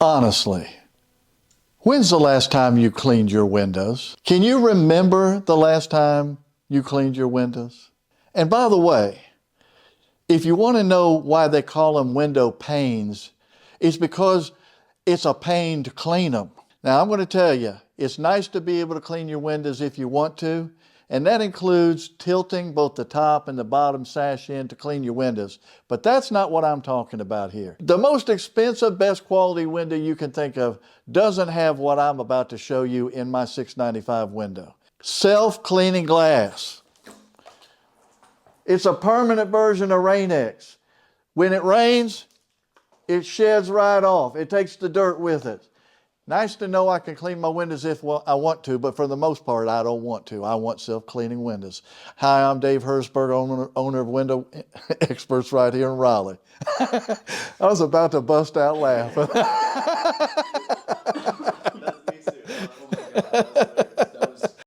Honestly, when's the last time you cleaned your windows? Can you remember the last time you cleaned your windows? And by the way, if you want to know why they call them window panes, it's because it's a pain to clean them. Now, I'm going to tell you, it's nice to be able to clean your windows if you want to, and that includes tilting both the top and the bottom sash in to clean your windows. But that's not what I'm talking about here. The most expensive, best quality window you can think of doesn't have what I'm about to show you in my $695 window. Self-cleaning glass. It's a permanent version of Rainex. When it rains, it sheds right off. It takes the dirt with it. Nice to know I can clean my windows if I want to, but for the most part, I don't want to. I want self-cleaning windows. Hi, I'm Dave Herzberg, owner of Window Xperts right here in Raleigh. I was about to bust out laughing. That's me too. Oh my God.